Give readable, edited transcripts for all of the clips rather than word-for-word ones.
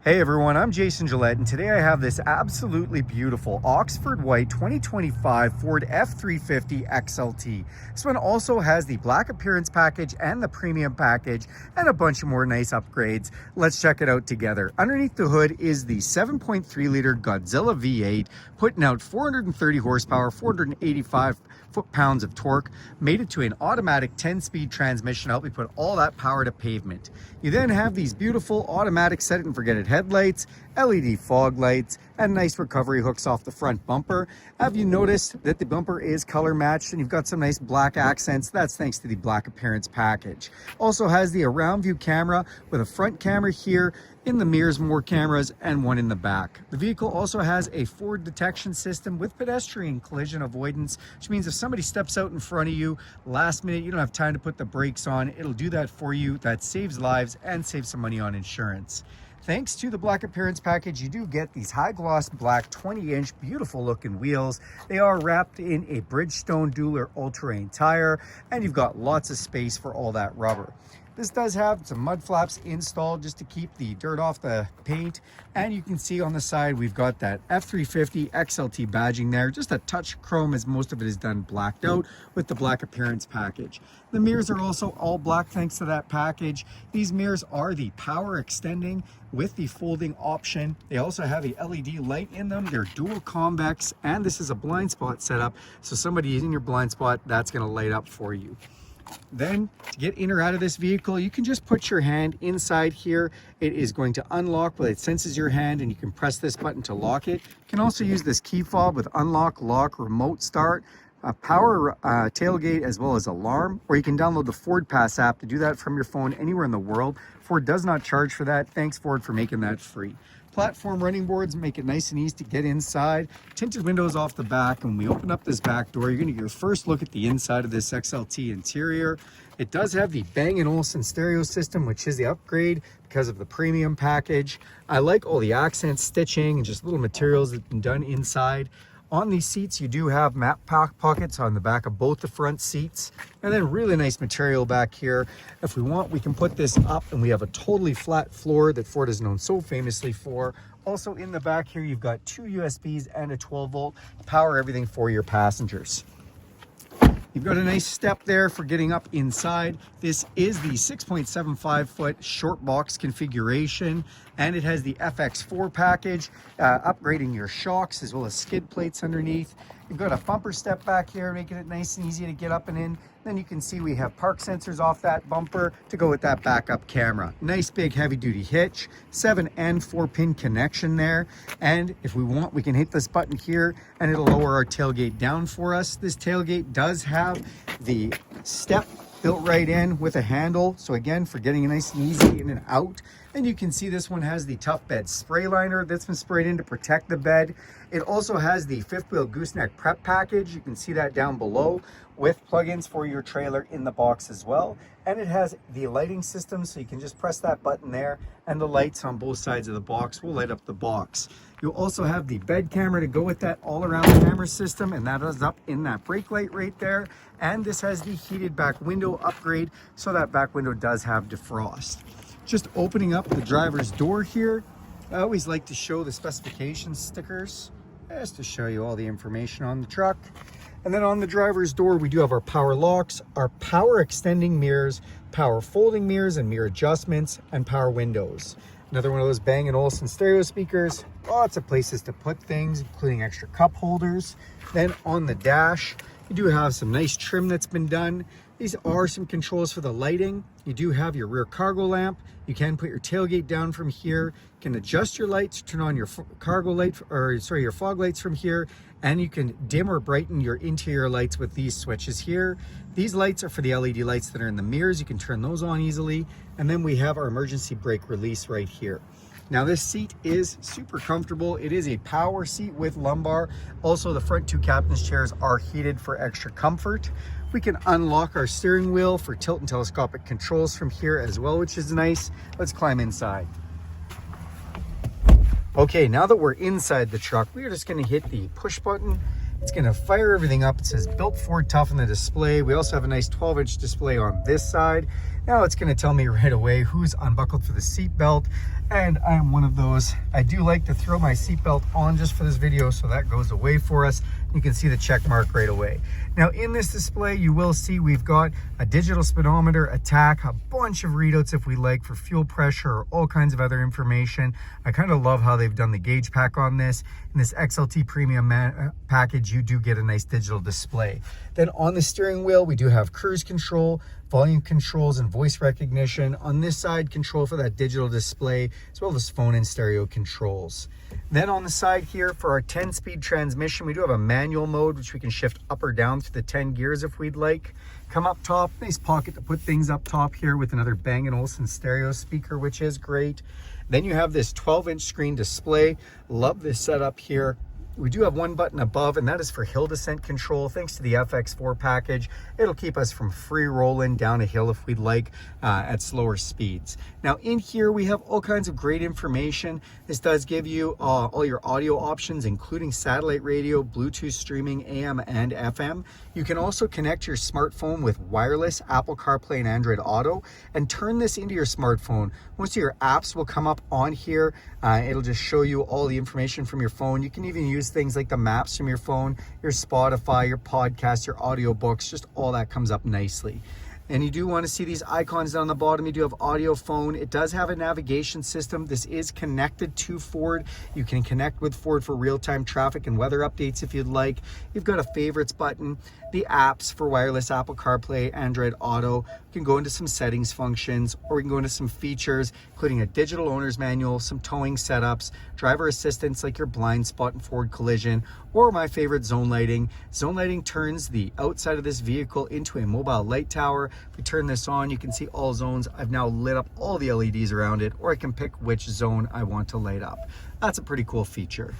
Hey everyone, I'm Jason Gillette, and today I have this absolutely beautiful Oxford White 2025 Ford F-350 XLT. This one also has the black appearance package and the premium package and a bunch of more nice upgrades. Let's check it out together. Underneath the hood is the 7.3 liter Godzilla V8, putting out 430 horsepower, 485 foot-pounds of torque, made it to an automatic 10-speed transmission to help you put all that power to pavement. You then have these beautiful automatic set it and forget it headlights, LED fog lights, and nice recovery hooks off the front bumper. Have you noticed that the bumper is color matched and you've got some nice black accents? That's thanks to the black appearance package. Also has the around view camera with a front camera here, in the mirrors more cameras, and one in the back. The vehicle also has a forward detection system with pedestrian collision avoidance, which means if somebody steps out in front of you last minute, you don't have time to put the brakes on, it'll do that for you. That saves lives and saves some money on insurance. Thanks to the black appearance package, you do get these high gloss black 20-inch beautiful looking wheels. They are wrapped in a Bridgestone Dueler all-terrain tire, and you've got lots of space for all that rubber. This does have some mud flaps installed just to keep the dirt off the paint. And you can see on the side, we've got that F-350 XLT badging there. Just a touch chrome as most of it is done blacked out with the black appearance package. The mirrors are also all black thanks to that package. These mirrors are the power extending with the folding option. They also have a LED light in them. They're dual convex, and this is a blind spot setup. So somebody is in your blind spot, that's gonna light up for you. Then to get in or out of this vehicle, you can just put your hand inside here. It is going to unlock, but it senses your hand and you can press this button to lock it. You can also use this key fob with unlock, lock, remote start, power tailgate, as well as alarm, or you can download the Ford Pass app to do that from your phone anywhere in the world. Ford does not charge for that. Thanks Ford for making that free. Platform running boards make it nice and easy to get inside. Tinted windows off the back, and when we open up this back door, you're going to get your first look at the inside of this XLT interior. It does have the Bang & Olufsen stereo system, which is the upgrade because of the premium package. I like all the accent stitching and just little materials that have been done inside. On these seats, you do have map pockets on the back of both the front seats, and then really nice material back here. If we want, we can put this up and we have a totally flat floor that Ford is known so famously for. Also in the back here, you've got two USBs and a 12-volt to power everything for your passengers. You've got a nice step there for getting up inside. This is the 6.75 foot short box configuration, and it has the FX4 package, upgrading your shocks as well as skid plates underneath. You've got a bumper step back here, making it nice and easy to get up and in. Then you can see we have park sensors off that bumper to go with that backup camera. Nice big heavy duty hitch, 7 and 4 pin connection there. And if we want, we can hit this button here and it'll lower our tailgate down for us. This tailgate does have the step built right in with a handle. So again, for getting nice and easy in and out. And you can see this one has the Tough Bed spray liner that's been sprayed in to protect the bed. It also has the fifth wheel gooseneck prep package. You can see that down below with plugins for your trailer in the box as well. And it has the lighting system, so you can just press that button there and the lights on both sides of the box will light up the box. You'll also have the bed camera to go with that all-around camera system, and that is up in that brake light right there. And this has the heated back window upgrade, so that back window does have defrost. Just opening up the driver's door here, I always like to show the specification stickers just to show you all the information on the truck. And then on the driver's door, we do have our power locks, our power extending mirrors, power folding mirrors and mirror adjustments, and power windows. Another one of those Bang & Olufsen stereo speakers, lots of places to put things, including extra cup holders. Then on the dash, you do have some nice trim that's been done. These are some controls for the lighting. You do have your rear cargo lamp. You can put your tailgate down from here. You can adjust your lights, turn on your cargo light, or sorry, your fog lights from here, and you can dim or brighten your interior lights with these switches here. These lights are for the LED lights that are in the mirrors. You can turn those on easily. And then we have our emergency brake release right here. Now this seat is super comfortable. It is a power seat with lumbar. Also, the front two captain's chairs are heated for extra comfort. We can unlock our steering wheel for tilt and telescopic controls from here as well, which is nice. Let's climb inside. Okay, now that we're inside the truck, we're just gonna hit the push button. It's gonna fire everything up. It says Built Ford Tough on the display. We also have a nice 12-inch display on this side. Now it's going to tell me right away who's unbuckled for the seatbelt, and I am one of those. I do like to throw my seatbelt on just for this video, so that goes away for us. You can see the check mark right away. Now in this display, you will see we've got a digital speedometer, a tach, a bunch of readouts if we like for fuel pressure or all kinds of other information. I kind of love how they've done the gauge pack on this. In this XLT Premium Package, you do get a nice digital display. Then on the steering wheel, we do have cruise control, volume controls, and voice recognition. On this side, control for that digital display, as well as phone and stereo controls. Then on the side here, for our 10-speed transmission, we do have a manual mode, which we can shift up or down through the 10 gears if we'd like. Come up top, nice pocket to put things up top here with another Bang & Olufsen stereo speaker, which is great. Then you have this 12-inch screen display. Love this setup here. We do have one button above, and that is for hill descent control. Thanks to the FX4 package, it'll keep us from free rolling down a hill if we'd like at slower speeds. Now in here, we have all kinds of great information. This does give you all your audio options, including satellite radio, Bluetooth streaming, AM and FM. You can also connect your smartphone with wireless Apple CarPlay and Android Auto and turn this into your smartphone. Most of your apps will come up on here. It'll just show you all the information from your phone. You can even use things like the maps from your phone, your Spotify, your podcasts, your audiobooks, just all that comes up nicely. And you do want to see these icons down the bottom. You do have audio phone. It does have a navigation system. This is connected to Ford. You can connect with Ford for real-time traffic and weather updates if you'd like. You've got a favorites button, the apps for wireless Apple CarPlay, Android Auto. You can go into some settings functions, or we can go into some features, including a digital owner's manual, some towing setups, driver assistance like your blind spot and forward collision, or my favorite, zone lighting. Zone lighting turns the outside of this vehicle into a mobile light tower. If we turn this on, you can see all zones. I've now lit up all the LEDs around it, or I can pick which zone I want to light up. That's a pretty cool feature.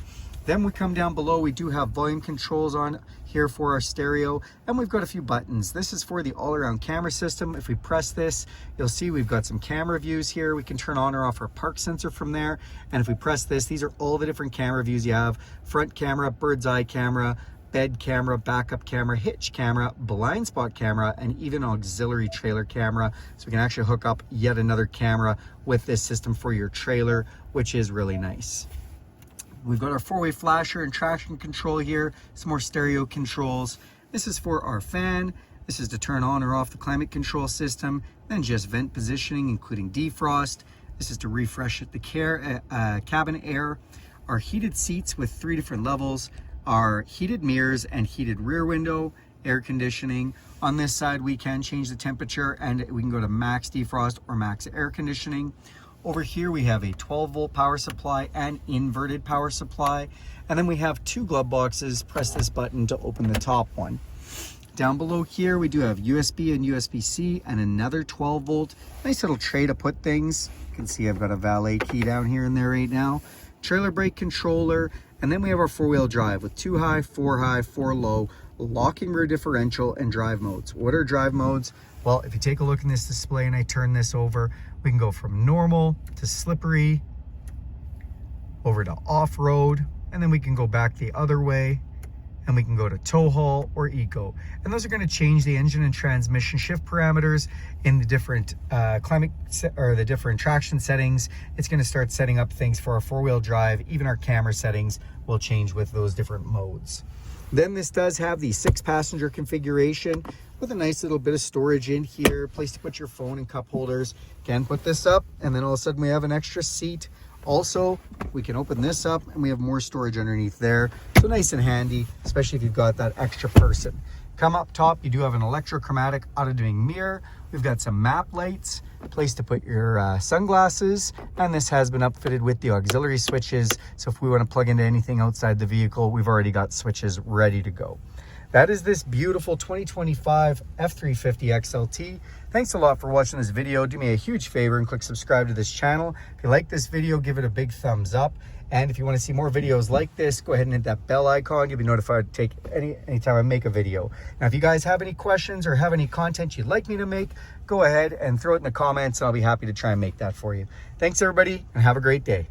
Then we come down below, we do have volume controls on here for our stereo, and we've got a few buttons. This is for the all-around camera system. If we press this, you'll see we've got some camera views here. We can turn on or off our park sensor from there. And if we press this, these are all the different camera views you have. Front camera, bird's eye camera, bed camera, backup camera, hitch camera, blind spot camera, and even auxiliary trailer camera. So we can actually hook up yet another camera with this system for your trailer, which is really nice. We've got our four-way flasher and traction control here, some more stereo controls. This is for our fan. This is to turn on or off the climate control system, then just vent positioning, including defrost. This is to refresh the cabin air. Our heated seats with 3 different levels, our heated mirrors and heated rear window, air conditioning. On this side, we can change the temperature, and we can go to max defrost or max air conditioning. Over here, we have a 12-volt power supply and inverted power supply. And then we have 2 glove boxes. Press this button to open the top one. Down below here, we do have USB and USB-C and another 12-volt. Nice little tray to put things. You can see I've got a valet key down here and there right now. Trailer brake controller. And then we have our 4-wheel drive with 2 high, 4 low, locking rear differential, and drive modes. What are drive modes? Well, if you take a look in this display and I turn this over, we can go from normal to slippery, over to off-road, and then we can go back the other way, and we can go to tow haul or eco. And those are going to change the engine and transmission shift parameters in the different the different traction settings. It's going to start setting up things for our 4-wheel drive. Even our camera settings will change with those different modes. Then this does have the 6-passenger configuration with a nice little bit of storage in here, place to put your phone and cup holders. Can put this up, and then all of a sudden we have an extra seat. Also, we can open this up and we have more storage underneath there. So nice and handy, especially if you've got that extra person. Come up top, you do have an electrochromatic auto-dimming mirror. We've got some map lights, a place to put your sunglasses, and this has been upfitted with the auxiliary switches. So if we want to plug into anything outside the vehicle, we've already got switches ready to go. That is this beautiful 2025 F-350 XLT. Thanks a lot for watching this video. Do me a huge favor and click subscribe to this channel. If you like this video, give it a big thumbs up. And if you want to see more videos like this, go ahead and hit that bell icon. You'll be notified to take anytime I make a video. Now, if you guys have any questions or have any content you'd like me to make, go ahead and throw it in the comments, and I'll be happy to try and make that for you. Thanks, everybody, and have a great day.